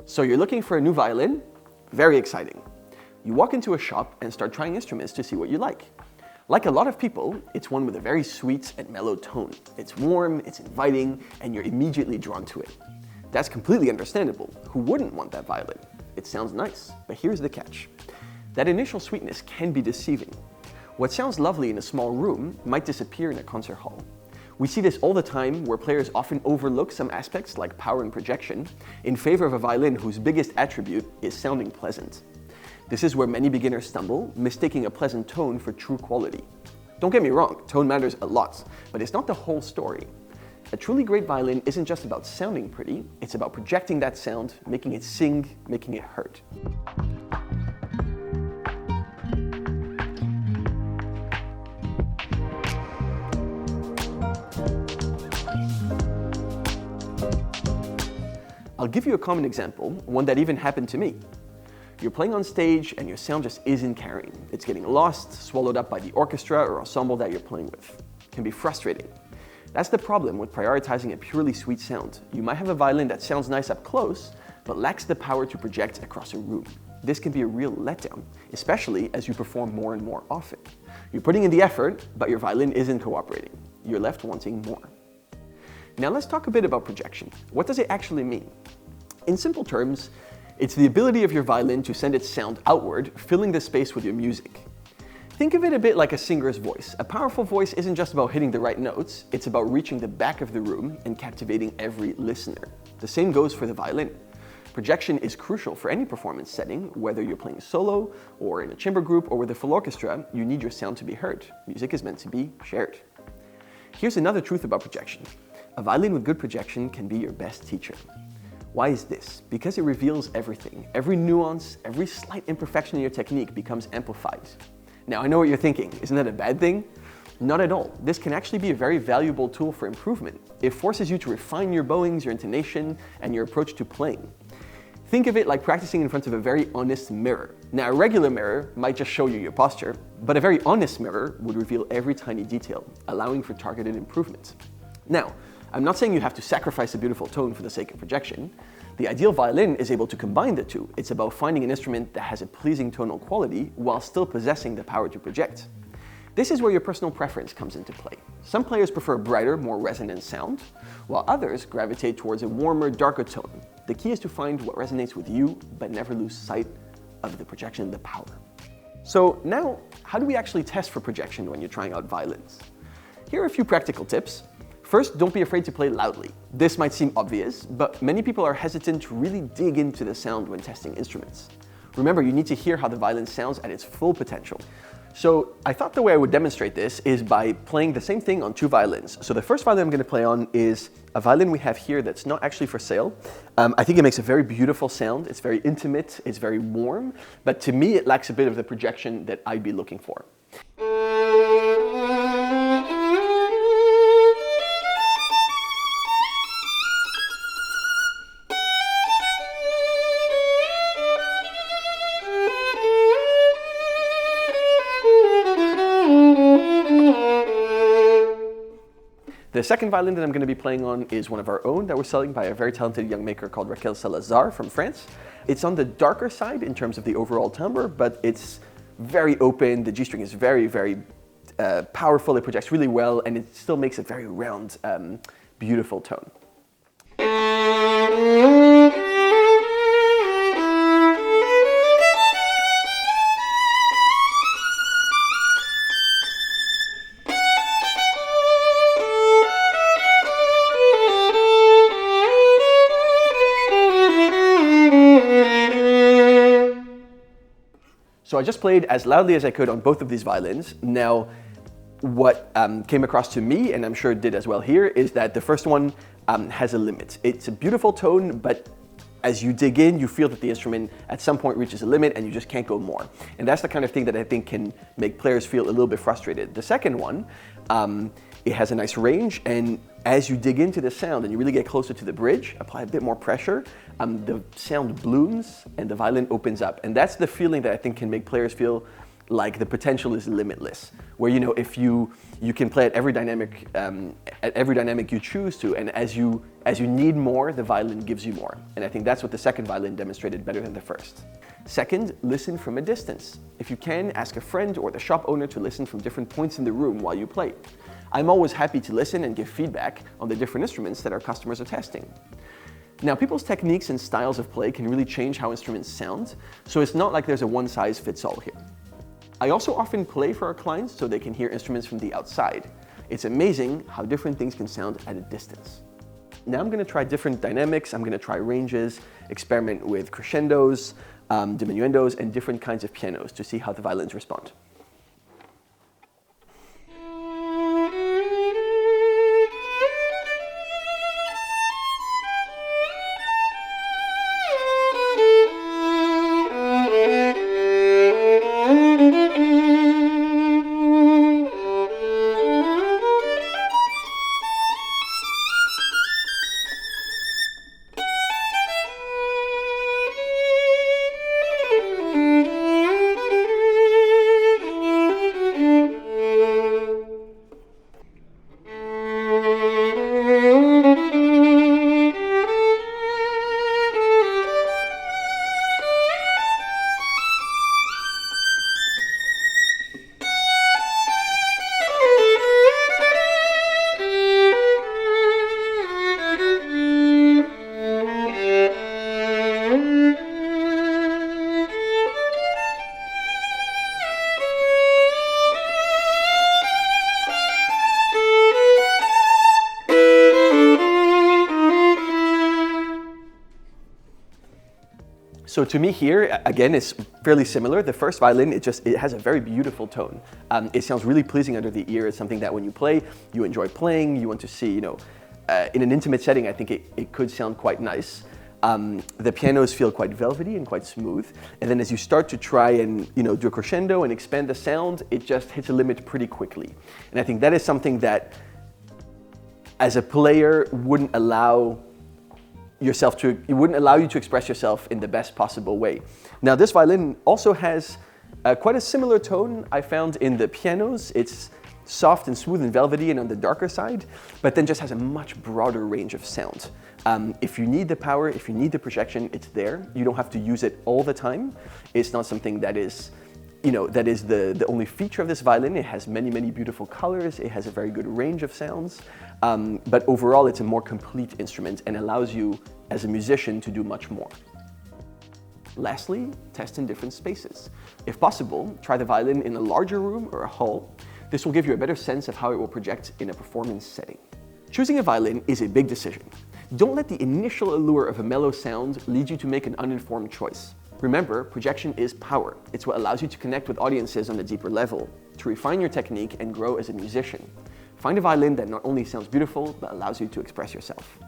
So you're looking for a new violin? Very exciting. You walk into a shop and start trying instruments to see what you like. Like a lot of people, it's one with a very sweet and mellow tone. It's warm, it's inviting, and you're immediately drawn to it. That's completely understandable. Who wouldn't want that violin? It sounds nice, but here's the catch. That initial sweetness can be deceiving. What sounds lovely in a small room might disappear in a concert hall. We see this all the time, where players often overlook some aspects like power and projection in favor of a violin whose biggest attribute is sounding pleasant. This is where many beginners stumble, mistaking a pleasant tone for true quality. Don't get me wrong, tone matters a lot, but it's not the whole story. A truly great violin isn't just about sounding pretty, it's about projecting that sound, making it sing, making it hurt. I'll give you a common example, one that even happened to me. You're playing on stage and your sound just isn't carrying. It's getting lost, swallowed up by the orchestra or ensemble that you're playing with. It can be frustrating. That's the problem with prioritizing a purely sweet sound. You might have a violin that sounds nice up close, but lacks the power to project across a room. This can be a real letdown, especially as you perform more and more often. You're putting in the effort, but your violin isn't cooperating. You're left wanting more. Now let's talk a bit about projection. What does it actually mean? In simple terms, it's the ability of your violin to send its sound outward, filling the space with your music. Think of it a bit like a singer's voice. A powerful voice isn't just about hitting the right notes, it's about reaching the back of the room and captivating every listener. The same goes for the violin. Projection is crucial for any performance setting, whether you're playing solo or in a chamber group or with a full orchestra. You need your sound to be heard. Music is meant to be shared. Here's another truth about projection. A violin with good projection can be your best teacher. Why is this? Because it reveals everything. Every nuance, every slight imperfection in your technique becomes amplified. Now, I know what you're thinking. Isn't that a bad thing? Not at all. This can actually be a very valuable tool for improvement. It forces you to refine your bowings, your intonation, and your approach to playing. Think of it like practicing in front of a very honest mirror. Now, a regular mirror might just show you your posture, but a very honest mirror would reveal every tiny detail, allowing for targeted improvement. Now, I'm not saying you have to sacrifice a beautiful tone for the sake of projection. The ideal violin is able to combine the two. It's about finding an instrument that has a pleasing tonal quality while still possessing the power to project. This is where your personal preference comes into play. Some players prefer a brighter, more resonant sound, while others gravitate towards a warmer, darker tone. The key is to find what resonates with you, but never lose sight of the projection, the power. So now, how do we actually test for projection when you're trying out violins? Here are a few practical tips. First, don't be afraid to play loudly. This might seem obvious, but many people are hesitant to really dig into the sound when testing instruments. Remember, you need to hear how the violin sounds at its full potential. So I thought the way I would demonstrate this is by playing the same thing on two violins. So the first violin I'm going to play on is a violin we have here that's not actually for sale. I think it makes a very beautiful sound. It's very intimate, it's very warm, but to me it lacks a bit of the projection that I'd be looking for. The second violin that I'm going to be playing on is one of our own that we're selling by a very talented young maker called Raquel Salazar from France. It's on the darker side in terms of the overall timbre, but it's very open. The G string is very, very powerful. It projects really well, and it still makes a very round, beautiful tone. So I just played as loudly as I could on both of these violins. Now, what came across to me, and I'm sure it did as well here, is that the first one has a limit. It's a beautiful tone, but as you dig in, you feel that the instrument at some point reaches a limit and you just can't go more. And that's the kind of thing that I think can make players feel a little bit frustrated. The second one, it has a nice range, and as you dig into the sound and you really get closer to the bridge, apply a bit more pressure, the sound blooms and the violin opens up. And that's the feeling that I think can make players feel like the potential is limitless, where if you can play at every dynamic you choose to, and as you need more, the violin gives you more. And I think that's what the second violin demonstrated better than the first. Second, listen from a distance. If you can, ask a friend or the shop owner to listen from different points in the room while you play. I'm always happy to listen and give feedback on the different instruments that our customers are testing. Now, people's techniques and styles of play can really change how instruments sound, so it's not like there's a one-size-fits-all here. I also often play for our clients so they can hear instruments from the outside. It's amazing how different things can sound at a distance. Now I'm going to try different dynamics, I'm going to try ranges, experiment with crescendos, diminuendos, and different kinds of pianos to see how the violins respond. So to me here, again, it's fairly similar. The first violin, it has a very beautiful tone. It sounds really pleasing under the ear. It's something that when you play, you enjoy playing, you want to see, in an intimate setting, I think it could sound quite nice. The pianos feel quite velvety and quite smooth. And then as you start to try and do a crescendo and expand the sound, it just hits a limit pretty quickly. And I think that is something that, as a player, wouldn't allow you to express yourself in the best possible way. Now, this violin also has quite a similar tone I found in the pianos. It's soft and smooth and velvety and on the darker side, but then just has a much broader range of sound. If you need the power, if you need the projection, it's there. You don't have to use it all the time. It's not something that is the only feature of this violin. It has many, many beautiful colors. It has a very good range of sounds. But overall, it's a more complete instrument and allows you, as a musician, to do much more. Lastly, test in different spaces. If possible, try the violin in a larger room or a hall. This will give you a better sense of how it will project in a performance setting. Choosing a violin is a big decision. Don't let the initial allure of a mellow sound lead you to make an uninformed choice. Remember, projection is power. It's what allows you to connect with audiences on a deeper level, to refine your technique and grow as a musician. Find a violin that not only sounds beautiful, but allows you to express yourself.